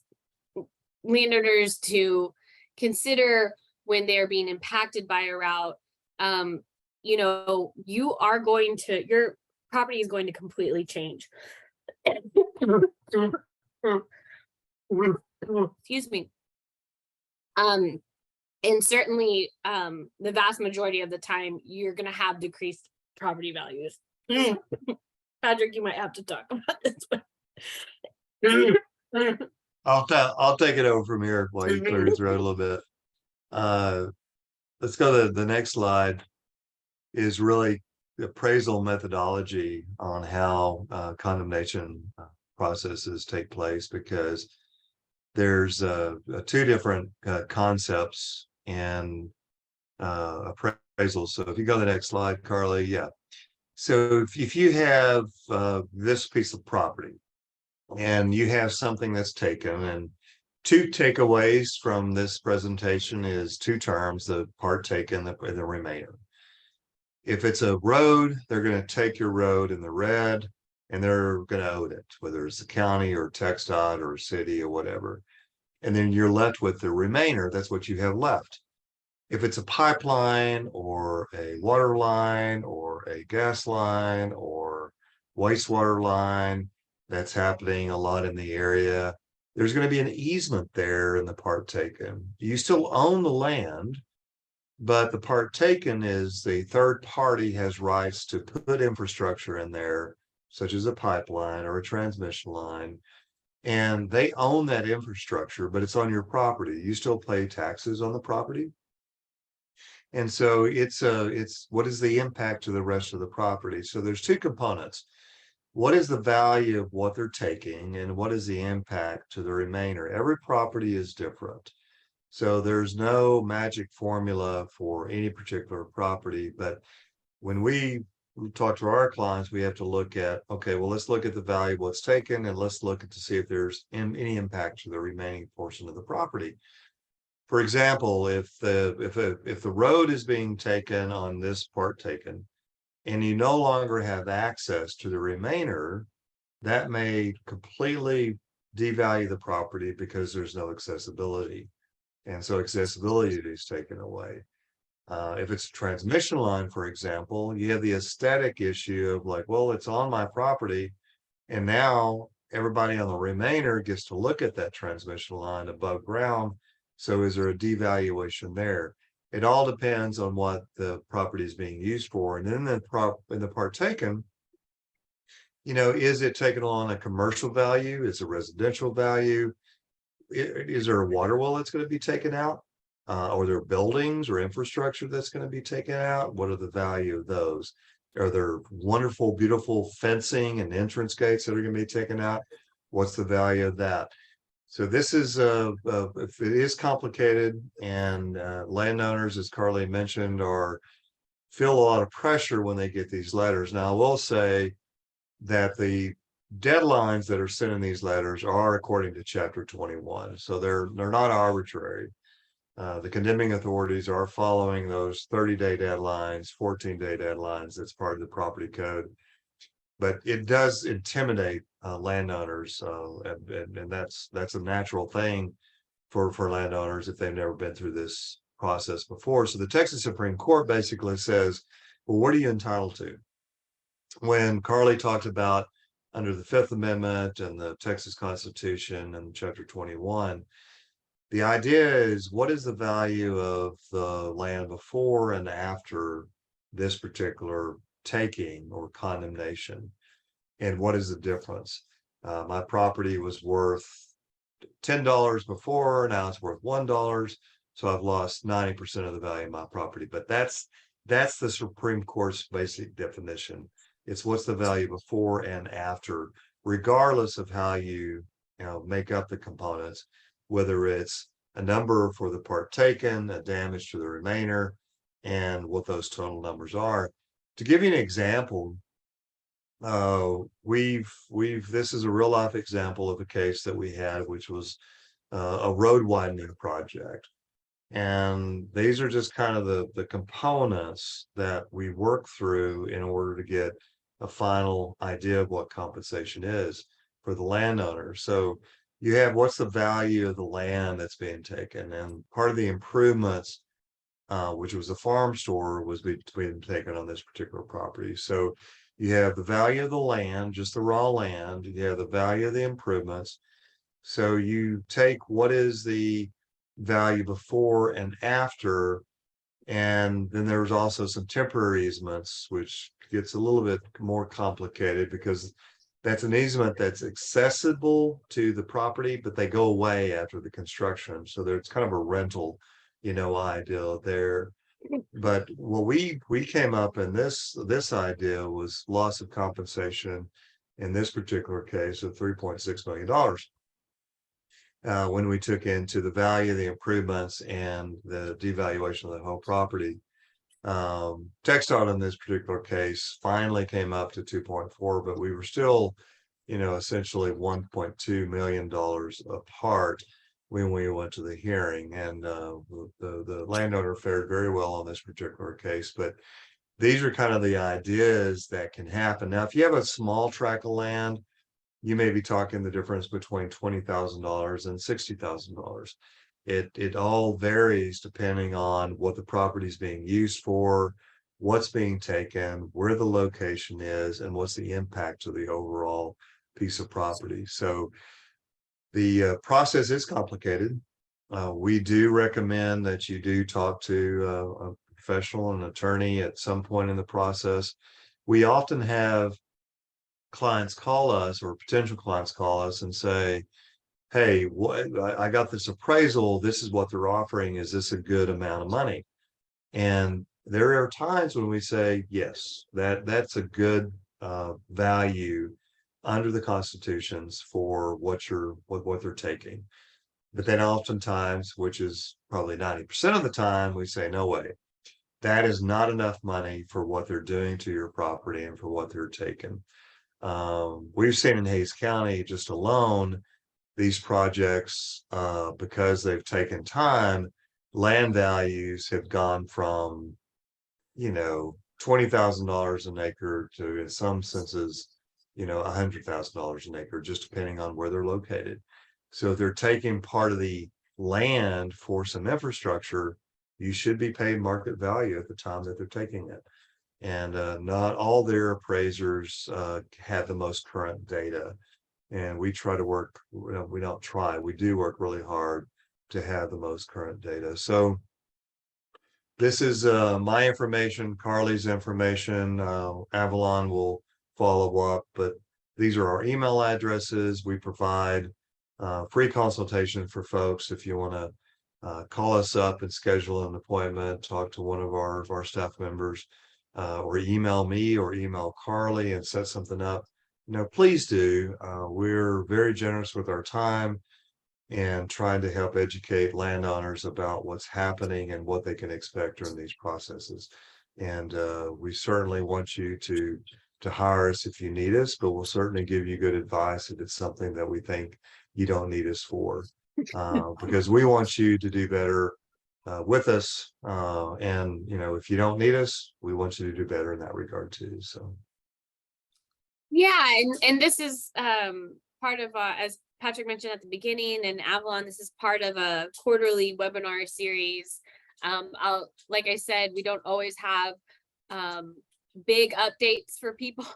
landowners to consider when they're being impacted by a route, you are going to, your property is going to completely change. Excuse me. And certainly the vast majority of the time, you're going to have decreased property values. Patrick, you might have to talk about this one. I'll take it over from here while you clear your throat a little bit. Let's go to the next slide. Is really the appraisal methodology on how condemnation processes take place, because there's two different concepts in appraisal. So if you go to the next slide, Carly, yeah. So if you have this piece of property and you have something that's taken, and two takeaways from this presentation is two terms, the part taken and the remainder. If it's a road, they're going to take your road in the red and they're going to own it, whether it's the county or TxDOT or city or whatever. And then you're left with the remainder. That's what you have left. If it's a pipeline or a water line or a gas line or wastewater line, that's happening a lot in the area, there's going to be an easement there in the part taken. You still own the land, but the part taken is the third party has rights to put infrastructure in there, such as a pipeline or a transmission line, and they own that infrastructure, but it's on your property. You still pay taxes on the property. And so it's what is the impact to the rest of the property? So there's two components. What is the value of what they're taking and what is the impact to the remainder? Every property is different. So there's no magic formula for any particular property, but when we talk to our clients, we have to look at, okay, well, let's look at the value of what's taken and let's look at to see if there's any impact to the remaining portion of the property. For example, if the road is being taken on this part taken and you no longer have access to the remainder, that may completely devalue the property because there's no accessibility. And so accessibility is taken away. If it's a transmission line, for example, you have the aesthetic issue of like, well, it's on my property, and now everybody on the remainder gets to look at that transmission line above ground. So is there a devaluation there? It all depends on what the property is being used for. And then in the part taken, is it taken on a commercial value? Is it residential value? Is there a water well that's going to be taken out? Are there buildings or infrastructure that's going to be taken out? What are the value of those? Are there wonderful, beautiful fencing and entrance gates that are going to be taken out? What's the value of that? So this is if it is complicated, and landowners, as Carly mentioned, feel a lot of pressure when they get these letters. Now, I will say that the deadlines that are sent in these letters are according to Chapter 21, so they're not arbitrary. The condemning authorities are following those 30-day deadlines, 14-day deadlines. That's part of the property code, but it does intimidate landowners, and that's a natural thing for landowners if they've never been through this process before. So the Texas Supreme Court basically says, well, what are you entitled to? When Carly talked about under the Fifth Amendment and the Texas Constitution and Chapter 21, the idea is, what is the value of the land before and after this particular taking or condemnation? And what is the difference? My property was worth $10 before, now it's worth $1. So I've lost 90% of the value of my property. But that's the Supreme Court's basic definition. It's what's the value before and after, regardless of how you make up the components, whether it's a number for the part taken, a damage to the remainder, and what those total numbers are. To give you an example, this is a real life example of a case that we had, which was a road widening project. And these are just kind of the components that we work through in order to get a final idea of what compensation is for the landowner. So you have, what's the value of the land that's being taken, and part of the improvements, which was a farm store, was being taken on this particular property. So you have the value of the land, just the raw land. You have the value of the improvements. So you take what is the value before and after, and then there's also some temporary easements, which gets a little bit more complicated because that's an easement that's accessible to the property, but they go away after the construction. So there's kind of a rental, idea there. But what we came up in this idea was loss of compensation in this particular case of $3.6 million. When we took into the value of the improvements and the devaluation of the whole property. TxDOT in this particular case finally came up to 2.4, but we were still, essentially $1.2 million apart when we went to the hearing. And the landowner fared very well on this particular case. But these are kind of the ideas that can happen. Now, if you have a small tract of land, you may be talking the difference between $20,000 and $60,000. It all varies depending on what the property is being used for, what's being taken, where the location is, and what's the impact to the overall piece of property. So the process is complicated. We do recommend that you do talk to a professional, an attorney at some point in the process. We often have clients call us, or potential clients call us and say, hey, I got this appraisal, this is what they're offering, is this a good amount of money? And there are times when we say, yes, that's a good value under the constitutions for what they're taking. But then oftentimes, which is probably 90% of the time, we say, no way, that is not enough money for what they're doing to your property and for what they're taking. We've seen in Hays County just alone, these projects, because they've taken time, land values have gone from, $20,000 an acre to, in some senses, $100,000 an acre, just depending on where they're located. So if they're taking part of the land for some infrastructure, you should be paid market value at the time that they're taking it. And not all their appraisers have the most current data. And we try to work, we don't try, we do work really hard to have the most current data. So this is my information, Carly's information. Avalon will follow up, but these are our email addresses. We provide free consultation for folks if you want to call us up and schedule an appointment, talk to one of our staff members, or email me or email Carly and set something up. Please do. We're very generous with our time and trying to help educate landowners about what's happening and what they can expect during these processes. And we certainly want you to to hire us if you need us, but we'll certainly give you good advice if it's something that we think you don't need us for. Because we want you to do better with us. And, if you don't need us, we want you to do better in that regard too. So. Yeah, and this is part of as Patrick mentioned at the beginning, and Avalon, this is part of a quarterly webinar series. Like I said, we don't always have big updates for people.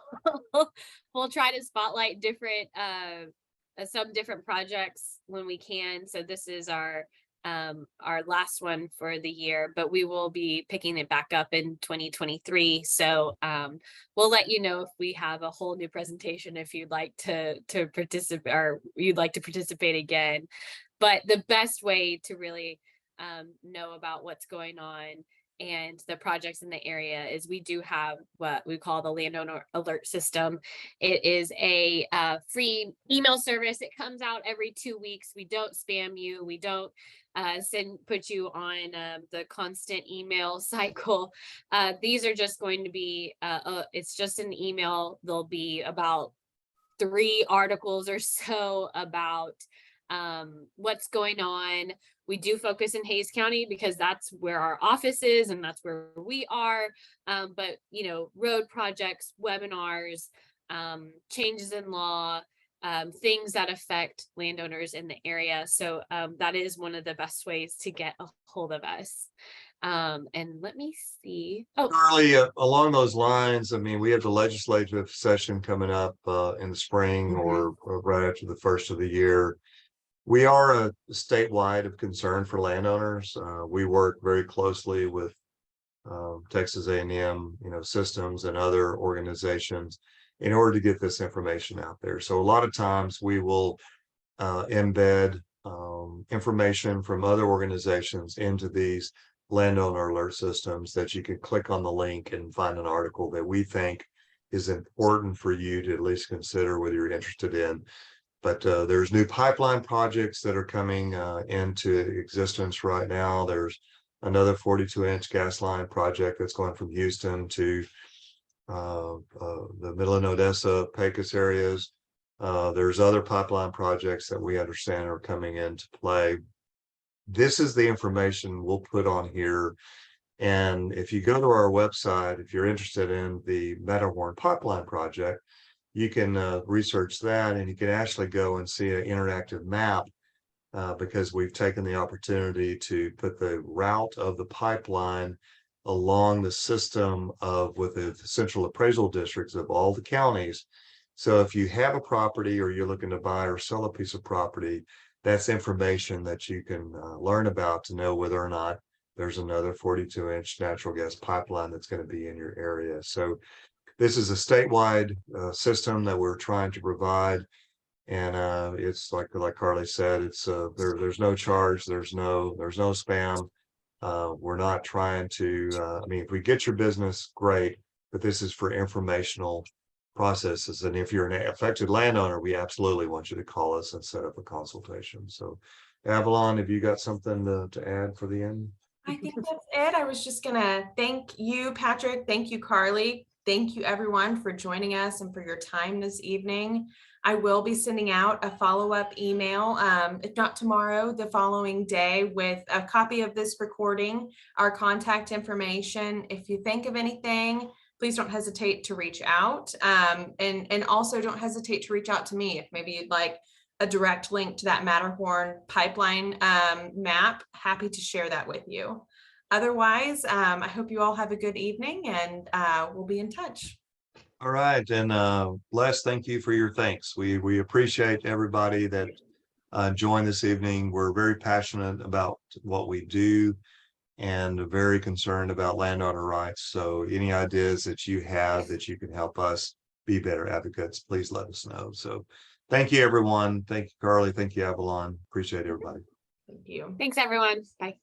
We'll try to spotlight different some different projects when we can. So this is our last one for the year, but we will be picking it back up in 2023. So we'll let you know if we have a whole new presentation, if you'd like to participate, or you'd like to participate again. But the best way to really know about what's going on and the projects in the area is we do have what we call the landowner alert system. It is a free email service. It comes out every 2 weeks. We don't spam you. We don't put you on the constant email cycle. These are just going to be, it's just an email. There'll be about 3 articles or so about what's going on. We do focus in Hays County because that's where our office is and that's where we are. But road projects, webinars, changes in law, things that affect landowners in the area. So that is one of the best ways to get a hold of us. And let me see. Oh, Carly, along those lines, I mean, we have the legislative session coming up in the spring or right after the first of the year. We are a statewide of concern for landowners. We work very closely with Texas A&M, systems and other organizations in order to get this information out there. So a lot of times we will embed information from other organizations into these landowner alert systems that you can click on the link and find an article that we think is important for you to at least consider whether you're interested in. But there's new pipeline projects that are coming into existence right now. There's another 42-inch gas line project that's going from Houston to the Midland, Odessa, Pecos areas. There's other pipeline projects that we understand are coming into play. This is the information we'll put on here. And if you go to our website, if you're interested in the Matterhorn pipeline project, you can research that, and you can actually go and see an interactive map because we've taken the opportunity to put the route of the pipeline along the system with the central appraisal districts of all the counties. So if you have a property or you're looking to buy or sell a piece of property, that's information that you can learn about to know whether or not there's another 42-inch natural gas pipeline that's going to be in your area. So this is a statewide system that we're trying to provide, and it's like Carly said, it's there's no charge, there's no spam. We're not trying to. I mean, if we get your business, great, but this is for informational processes. And if you're an affected landowner, we absolutely want you to call us and set up a consultation. So, Avalon, have you got something to add for the end? I think that's it. I was just gonna thank you, Patrick. Thank you, Carly. Thank you, everyone, for joining us and for your time this evening. I will be sending out a follow-up email, if not tomorrow, the following day, with a copy of this recording, our contact information. If you think of anything, please don't hesitate to reach out. And also don't hesitate to reach out to me if maybe you'd like a direct link to that Matterhorn pipeline map. Happy to share that with you. Otherwise, I hope you all have a good evening, and we'll be in touch. All right, and Les, thank you for your thanks. We appreciate everybody that joined this evening. We're very passionate about what we do and very concerned about landowner rights. So any ideas that you have that you can help us be better advocates, please let us know. So thank you, everyone. Thank you, Carly. Thank you, Avalon. Appreciate everybody. Thank you. thanks, everyone. Bye.